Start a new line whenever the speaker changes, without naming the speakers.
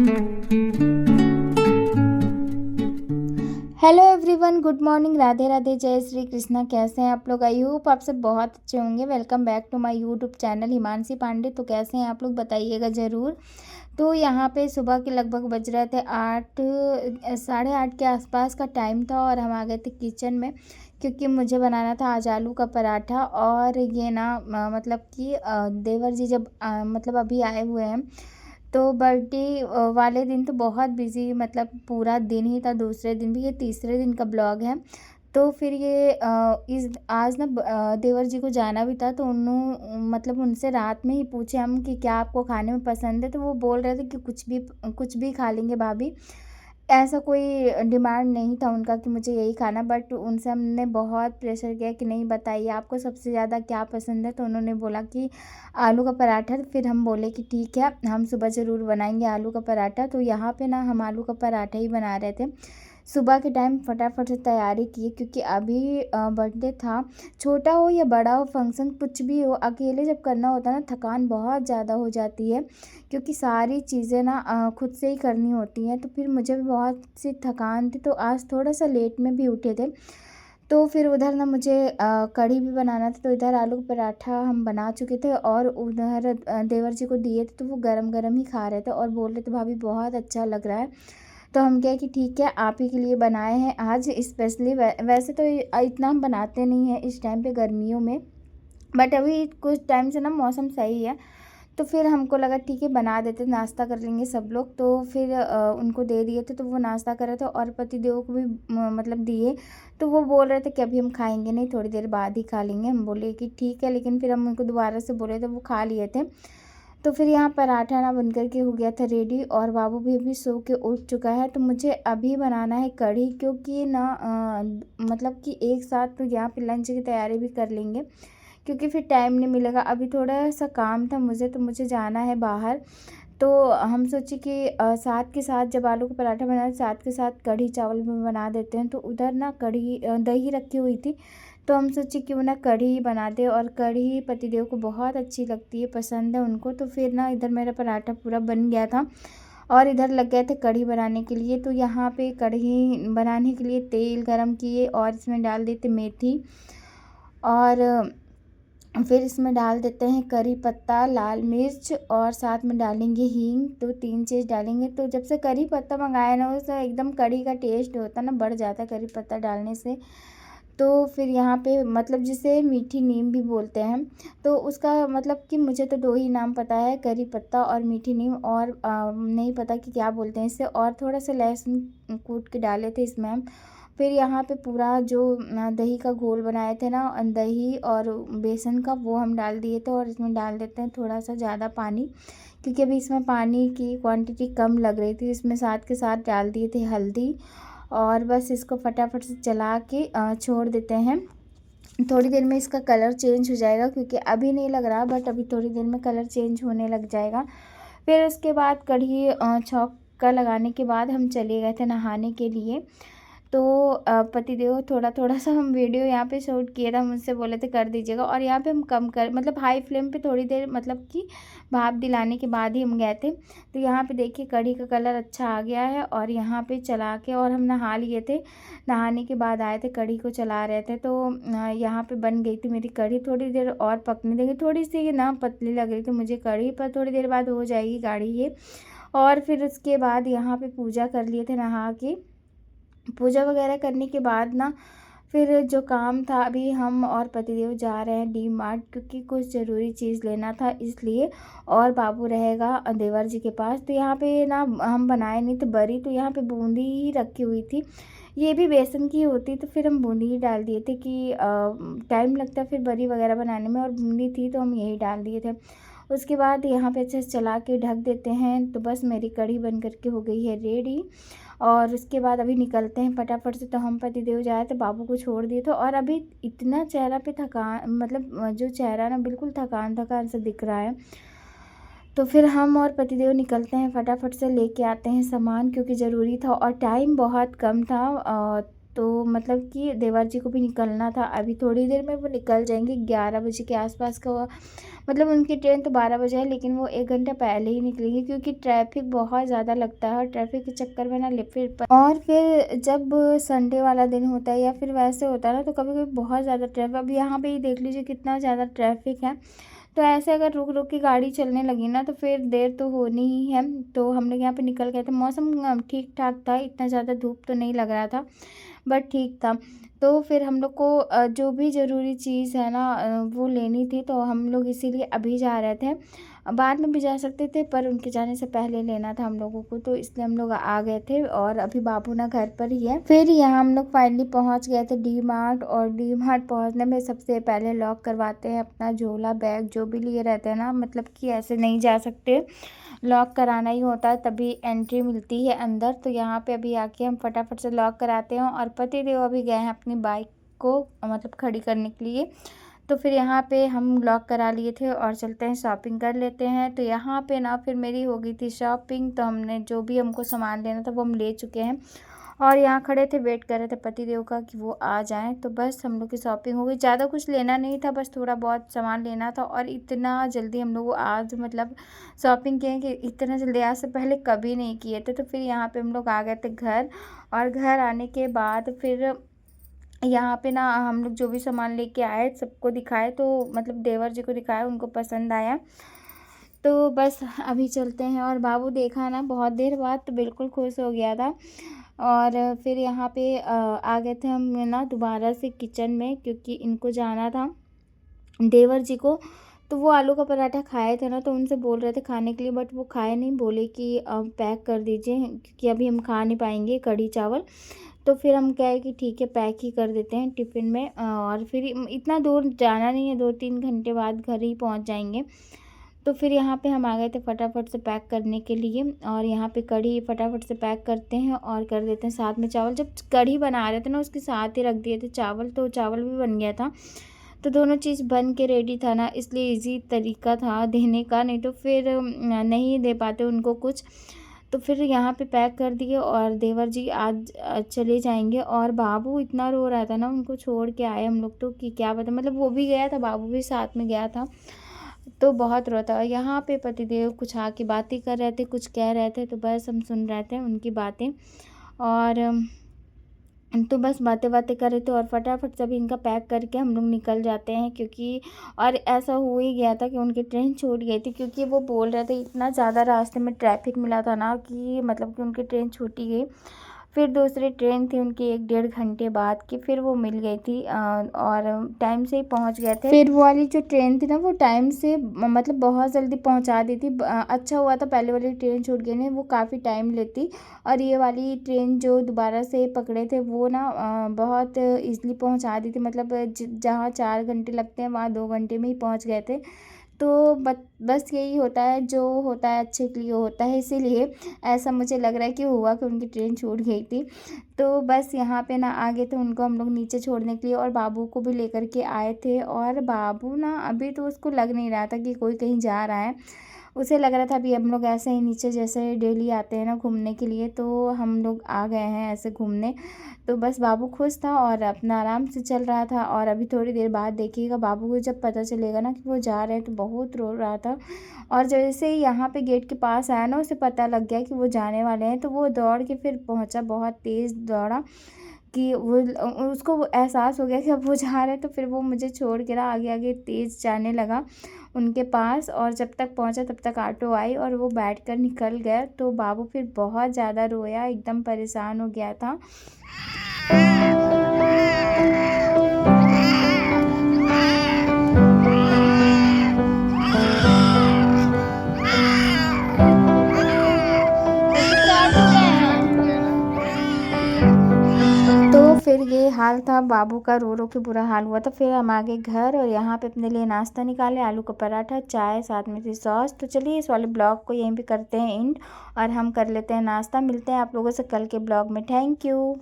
Hello everyone, good morning, Radhe Radhe, जय श्री कृष्णा। कैसे हैं आप लोग? आई होप आप सब बहुत अच्छे होंगे। Welcome back to my YouTube channel Himanshi Pandey. तो कैसे हैं आप लोग, बताइएगा ज़रूर। तो यहाँ पे सुबह के लगभग बज रहे थे 8, 8:30 के आसपास का टाइम था और हम आ गए थे किचन में, क्योंकि मुझे बनाना था आज आलू का पराठा। और ये ना मतलब कि देवर जी जब मतलब अभी आए हुए हैं, तो बर्थडे वाले दिन तो बहुत बिज़ी, मतलब पूरा दिन ही था। दूसरे दिन भी, ये तीसरे दिन का ब्लॉग है। तो फिर ये इस आज ना देवर जी को जाना भी था, तो मतलब उनसे रात में ही पूछे हम कि क्या आपको खाने में पसंद है। तो वो बोल रहे थे कि कुछ भी खा लेंगे भाभी। ऐसा कोई डिमांड नहीं था उनका कि मुझे यही खाना, बट उनसे हमने बहुत प्रेशर किया कि नहीं, बताइए आपको सबसे ज़्यादा क्या पसंद है। तो उन्होंने बोला कि आलू का पराठा। तो फिर हम बोले कि ठीक है, हम सुबह ज़रूर बनाएंगे आलू का पराठा। तो यहाँ पे ना हम आलू का पराठा ही बना रहे थे सुबह के टाइम। फटाफट से तैयारी की, क्योंकि अभी बर्थडे था। छोटा हो या बड़ा हो, फंक्शन कुछ भी हो, अकेले जब करना होता है ना, थकान बहुत ज़्यादा हो जाती है, क्योंकि सारी चीज़ें ना खुद से ही करनी होती हैं। तो फिर मुझे भी बहुत सी थकान थी, तो आज थोड़ा सा लेट में भी उठे थे। तो फिर उधर ना मुझे कढ़ी भी बनाना था। तो इधर आलू का पराठा हम बना चुके थे और उधर देवर जी को दिए थे। तो वो गरम गरम ही खा रहे थे और बोल रहे थे भाभी बहुत अच्छा लग रहा है। तो हम कहे कि ठीक है, आप ही के लिए बनाए हैं आज स्पेशली। वैसे तो इतना हम बनाते नहीं हैं इस टाइम पे गर्मियों में, बट अभी कुछ टाइम से ना मौसम सही है। तो फिर हमको लगा ठीक है, बना देते, नाश्ता कर लेंगे सब लोग। तो फिर उनको दे दिए थे, तो वो नाश्ता कर रहे थे और पतिदेव को भी मतलब दिए। तो वो बोल रहे थे कि अभी हम खाएंगे नहीं, थोड़ी देर बाद ही खा लेंगे। हम बोले कि ठीक है, लेकिन फिर हम उनको दोबारा से बोले तो वो खा लिए थे। तो फिर यहाँ पराठा ना बन कर के हो गया था रेडी, और बाबू भी अभी सो के उठ चुका है। तो मुझे अभी बनाना है कढ़ी, क्योंकि ना मतलब कि एक साथ तो यहाँ पे लंच की तैयारी भी कर लेंगे, क्योंकि फिर टाइम नहीं मिलेगा। अभी थोड़ा सा काम था मुझे, तो मुझे जाना है बाहर। तो हम सोचे कि साथ के साथ जब आलू का पराठा बनाए, साथ के साथ कढ़ी चावल भी बना देते हैं। तो उधर ना दही रखी हुई थी, तो हम सोचे क्यों ना कढ़ी ही बना दे। और कढ़ी पतिदेव को बहुत अच्छी लगती है, पसंद है उनको। तो फिर ना इधर मेरा पराठा पूरा बन गया था और इधर लग गए थे कढ़ी बनाने के लिए। तो यहाँ पे कढ़ी बनाने के लिए तेल गरम किए और इसमें डाल देते मेथी, और फिर इसमें डाल देते हैं करी पत्ता, लाल मिर्च, और साथ में डालेंगे हींग। तो 3 चीज़ डालेंगे। तो जब से करी पत्ता मंगाया ना, उससे एकदम कढ़ी का टेस्ट होता है ना, बढ़ जाता है करी पत्ता डालने से। तो फिर यहाँ पे मतलब जिसे मीठी नीम भी बोलते हैं, तो उसका मतलब कि मुझे तो 2 ही नाम पता है, करी पत्ता और मीठी नीम, और नहीं पता कि क्या बोलते हैं इससे। और थोड़ा सा लहसुन कूट के डाले थे इसमें हम। फिर यहाँ पे पूरा जो दही का घोल बनाए थे ना, दही और बेसन का, वो हम डाल दिए थे। और इसमें डाल देते हैं थोड़ा सा ज़्यादा पानी, क्योंकि अभी इसमें पानी की क्वांटिटी कम लग रही थी। इसमें साथ के साथ डाल दिए थे हल्दी, और बस इसको फटाफट से चला के छोड़ देते हैं। थोड़ी देर में इसका कलर चेंज हो जाएगा, क्योंकि अभी नहीं लग रहा, बट अभी थोड़ी देर में कलर चेंज होने लग जाएगा। फिर उसके बाद कढ़ी छौंका लगाने के बाद हम चले गए थे नहाने के लिए। तो पतिदेव थोड़ा थोड़ा सा हम वीडियो यहाँ पे शूट किए था, मुझसे बोले थे कर दीजिएगा। और यहाँ पे हम कम कर, मतलब हाई फ्लेम पे थोड़ी देर, मतलब कि भाप दिलाने के बाद ही हम गए थे। तो यहाँ पे देखिए कढ़ी का कलर अच्छा आ गया है, और यहाँ पे चला के, और हम नहा लिए थे। नहाने के बाद आए थे, कढ़ी को चला रहे थे। तो यहाँ पे बन गई थी मेरी कढ़ी। थोड़ी देर और पकने देंगे, थोड़ी सी ना पतली लग रही थी मुझे कढ़ी, पर थोड़ी देर बाद हो जाएगी गाढ़ी ये। और फिर उसके बाद यहाँ पे पूजा कर लिए थे नहा के। पूजा वगैरह करने के बाद ना, फिर जो काम था, अभी हम और पतिदेव जा रहे हैं डी मार्ट, क्योंकि कुछ ज़रूरी चीज़ लेना था इसलिए। और बाबू रहेगा देवर जी के पास। तो यहाँ पे ना हम बनाए नहीं थे बरी, तो यहाँ पे बूंदी ही रखी हुई थी। ये भी बेसन की होती, तो फिर हम बूंदी ही डाल दिए थे कि टाइम लगता फिर बरी वगैरह बनाने में, और बूंदी थी तो हम यही डाल दिए थे। उसके बाद यहाँ पे अच्छे से चला के ढक देते हैं। तो बस मेरी कढ़ी बन करके हो गई है रेडी। और उसके बाद अभी निकलते हैं फटाफट से। तो हम पतिदेव जाए थे, बाबू को छोड़ दिए थे, और अभी इतना चेहरा पे थकान, मतलब जो चेहरा ना बिल्कुल थकान थकान से दिख रहा है। तो फिर हम और पतिदेव निकलते हैं, फटाफट से लेके आते हैं सामान, क्योंकि ज़रूरी था और टाइम बहुत कम था। तो मतलब कि देवर जी को भी निकलना था, अभी थोड़ी देर में वो निकल जाएंगे, 11 बजे के आसपास का मतलब उनकी ट्रेन तो 12 बजे है, लेकिन वो 1 घंटा पहले ही निकलेंगे क्योंकि ट्रैफिक बहुत ज़्यादा लगता है और ट्रैफिक के चक्कर में ना फिर जब संडे वाला दिन होता है या फिर वैसे होता है ना, तो कभी कभी बहुत ज़्यादा ट्रैफिक, अब यहाँ पे ही देख लीजिए कितना ज़्यादा ट्रैफिक है। तो ऐसे अगर रुक रुक के गाड़ी चलने लगी ना तो फिर देर तो होनी ही है। तो हम लोग यहाँ पे निकल गए थे, मौसम ठीक ठाक था, इतना ज़्यादा धूप तो नहीं लग रहा था, बट ठीक था। तो फिर हम लोग को जो भी ज़रूरी चीज़ है ना वो लेनी थी, तो हम लोग इसीलिए अभी जा रहे थे। बाद में भी जा सकते थे पर उनके जाने से पहले लेना था हम लोगों को, तो इसलिए हम लोग आ गए थे और अभी बाबू ना घर पर ही है। फिर यहाँ हम लोग फाइनली पहुँच गए थे डी मार्ट, और डी मार्ट पहुँचने में सबसे पहले लॉक करवाते हैं अपना झोला बैग जो भी लिए रहते हैं ना, मतलब कि ऐसे नहीं जा सकते, लॉक कराना ही होता है तभी एंट्री मिलती है अंदर। तो यहाँ पे अभी आके हम फटाफट से लॉक कराते हैं, और पति देव अभी गए हैं अपनी बाइक को मतलब खड़ी करने के लिए। तो फिर यहाँ पे हम लॉक करा लिए थे और चलते हैं शॉपिंग कर लेते हैं। तो यहाँ पे ना फिर मेरी हो गई थी शॉपिंग, तो हमने जो भी हमको सामान लेना था वो हम ले चुके हैं, और यहाँ खड़े थे वेट कर रहे थे पति देव का कि वो आ जाएं। तो बस हम लोग की शॉपिंग हो गई, ज़्यादा कुछ लेना नहीं था, बस थोड़ा बहुत सामान लेना था, और इतना जल्दी हम लोग आज मतलब शॉपिंग किए कि इतना जल्दी आज से पहले कभी नहीं किए थे। तो फिर यहाँ पे हम लोग आ गए थे घर, और घर आने के बाद फिर यहाँ पे ना हम लोग जो भी सामान लेके आए सबको दिखाए, तो मतलब देवर जी को दिखाया, उनको पसंद आया। तो बस अभी चलते हैं, और बाबू देखा ना बहुत देर बाद तो बिल्कुल खुश हो गया था। और फिर यहाँ पे आ गए थे हम ना दोबारा से किचन में, क्योंकि इनको जाना था देवर जी को। तो वो आलू का पराठा खाए थे ना, तो उनसे बोल रहे थे खाने के लिए, बट वो खाए नहीं, बोले कि पैक कर दीजिए क्योंकि अभी हम खा नहीं पाएंगे कढ़ी चावल। तो फिर हम क्या है कि ठीक है पैक ही कर देते हैं टिफ़िन में, और फिर इतना दूर जाना नहीं है, 2-3 घंटे बाद घर ही पहुंच जाएंगे। तो फिर यहाँ पे हम आ गए थे फटाफट से पैक करने के लिए, और यहाँ पे कढ़ी फटाफट से पैक करते हैं और कर देते हैं साथ में चावल। जब कढ़ी बना रहे थे ना उसके साथ ही रख दिए थे चावल, तो चावल भी बन गया था। तो दोनों चीज़ बन के रेडी था ना, इसलिए इजी तरीका था देने का, नहीं तो फिर नहीं दे पाते उनको कुछ। तो फिर यहाँ पे पैक कर दिए, और देवर जी आज चले जाएंगे, और बाबू इतना रो रहा था ना, उनको छोड़ के आए हम लोग तो कि क्या बता, मतलब वो भी गया था, बाबू भी साथ में गया था, तो बहुत रोता है। यहाँ पे पतिदेव कुछ आके बातें कर रहे थे, कुछ कह रहे थे, तो बस हम सुन रहे थे उनकी बातें, और तो बस बातें बातें कर रहे थे, और फटाफट सभी इनका पैक करके हम लोग निकल जाते हैं, क्योंकि और ऐसा हो ही गया था कि उनकी ट्रेन छूट गई थी, क्योंकि वो बोल रहे थे इतना ज़्यादा रास्ते में ट्रैफिक मिला था ना कि मतलब कि उनकी ट्रेन छूट ही गई। फिर दूसरी ट्रेन थी उनकी 1-1.5 घंटे बाद की, फिर वो मिल गई थी, और टाइम से ही पहुंच गए थे। फिर वो वाली जो ट्रेन थी ना वो टाइम से मतलब बहुत जल्दी पहुंचा दी थी। अच्छा हुआ था पहले वाली ट्रेन छूट गई, नहीं वो काफ़ी टाइम लेती, और ये वाली ट्रेन जो दोबारा से पकड़े थे वो ना बहुत ईज़िली पहुंचा दी थी, मतलब जहाँ 4 घंटे लगते हैं वहाँ 2 घंटे में ही पहुंच गए थे। तो बस यही होता है, जो होता है अच्छे के लिए होता है, इसीलिए ऐसा मुझे लग रहा है कि हुआ कि उनकी ट्रेन छूट गई थी। तो बस यहाँ पे ना आगे तो उनको हम लोग नीचे छोड़ने के लिए, और बाबू को भी लेकर के आए थे, और बाबू ना अभी तो उसको लग नहीं रहा था कि कोई कहीं जा रहा है, उसे लग रहा था अभी हम लोग ऐसे ही नीचे जैसे डेली आते हैं ना घूमने के लिए, तो हम लोग आ गए हैं ऐसे घूमने। तो बस बाबू खुश था और अपना आराम से चल रहा था, और अभी थोड़ी देर बाद देखिएगा बाबू को जब पता चलेगा ना कि वो जा रहे हैं तो बहुत रो रहा था। और जैसे ही यहाँ पे गेट के पास आया ना उसे पता लग गया कि वो जाने वाले हैं, तो वो दौड़ के फिर पहुँचा, बहुत तेज़ दौड़ा कि वो उसको वो एहसास हो गया कि अब वो जा रहे हैं, तो फिर वो मुझे छोड़ के ना आगे आगे तेज़ जाने लगा उनके पास, और जब तक पहुंचा तब तक ऑटो आई और वो बैठकर निकल गया। तो बाबू फिर बहुत ज़्यादा रोया, एकदम परेशान हो गया था। तो फिर ये हाल था बाबू का, रो रो के बुरा हाल हुआ था। फिर हम आ गए घर, और यहाँ पे अपने लिए नाश्ता निकाले, आलू का पराठा, चाय, साथ में थी सॉस। तो चलिए इस वाले ब्लॉग को यहीं पे करते हैं एंड, और हम कर लेते हैं नाश्ता। मिलते हैं आप लोगों से कल के ब्लॉग में। Thank you.